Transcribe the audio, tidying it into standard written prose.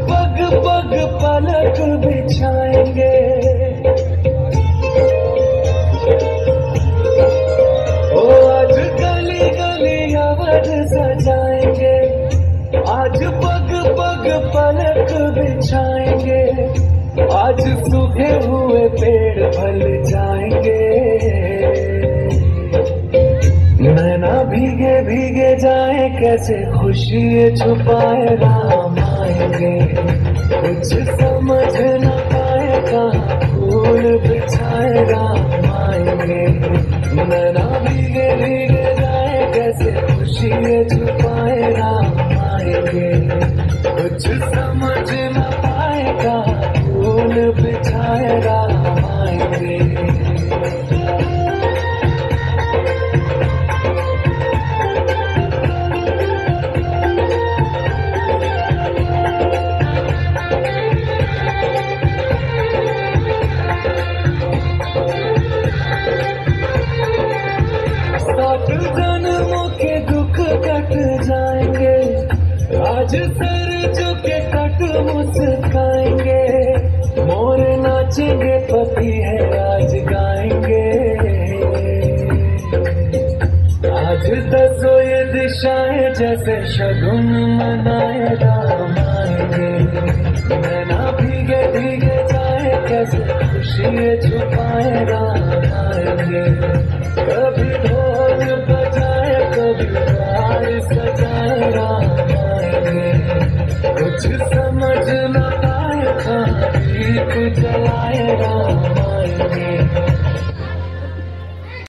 पग पग पलक बिछाएंगे, ओ आज गली गली अवध सजाएंगे, आज पग पग पलक बिछाएंगे, आज सूखे हुए पेड़ फल जाएंगे। नैना भीगे भीगे जाए कैसे खुशी छुपाए राम आएंगे, कुछ समझ न पाए कहाँ फूल बिछाए राम आएंगे। नैना भीगे भीगे जाए कैसे खुशी छुपाए राम आएंगे, कुछ समझ न पाए कहाँ फूल बिछाए राम आएंगे। सात जन्मों के दुख कट जाएंगे, आज सर झुके कट मुस्काएंगे, मोर नाचेंगे पति है आज गाएंगे। आज दसों ये दिशाएं जैसे शगुन मनाए राम आएंगे। नैना भीगे भीगे जाए कैसे खुशी छुपाए राम आएंगे। कभी ढोल बजाए कभी हार सजाए राम आएंगे, कुछ समझ न पाए कहाँ दीप जलाए राम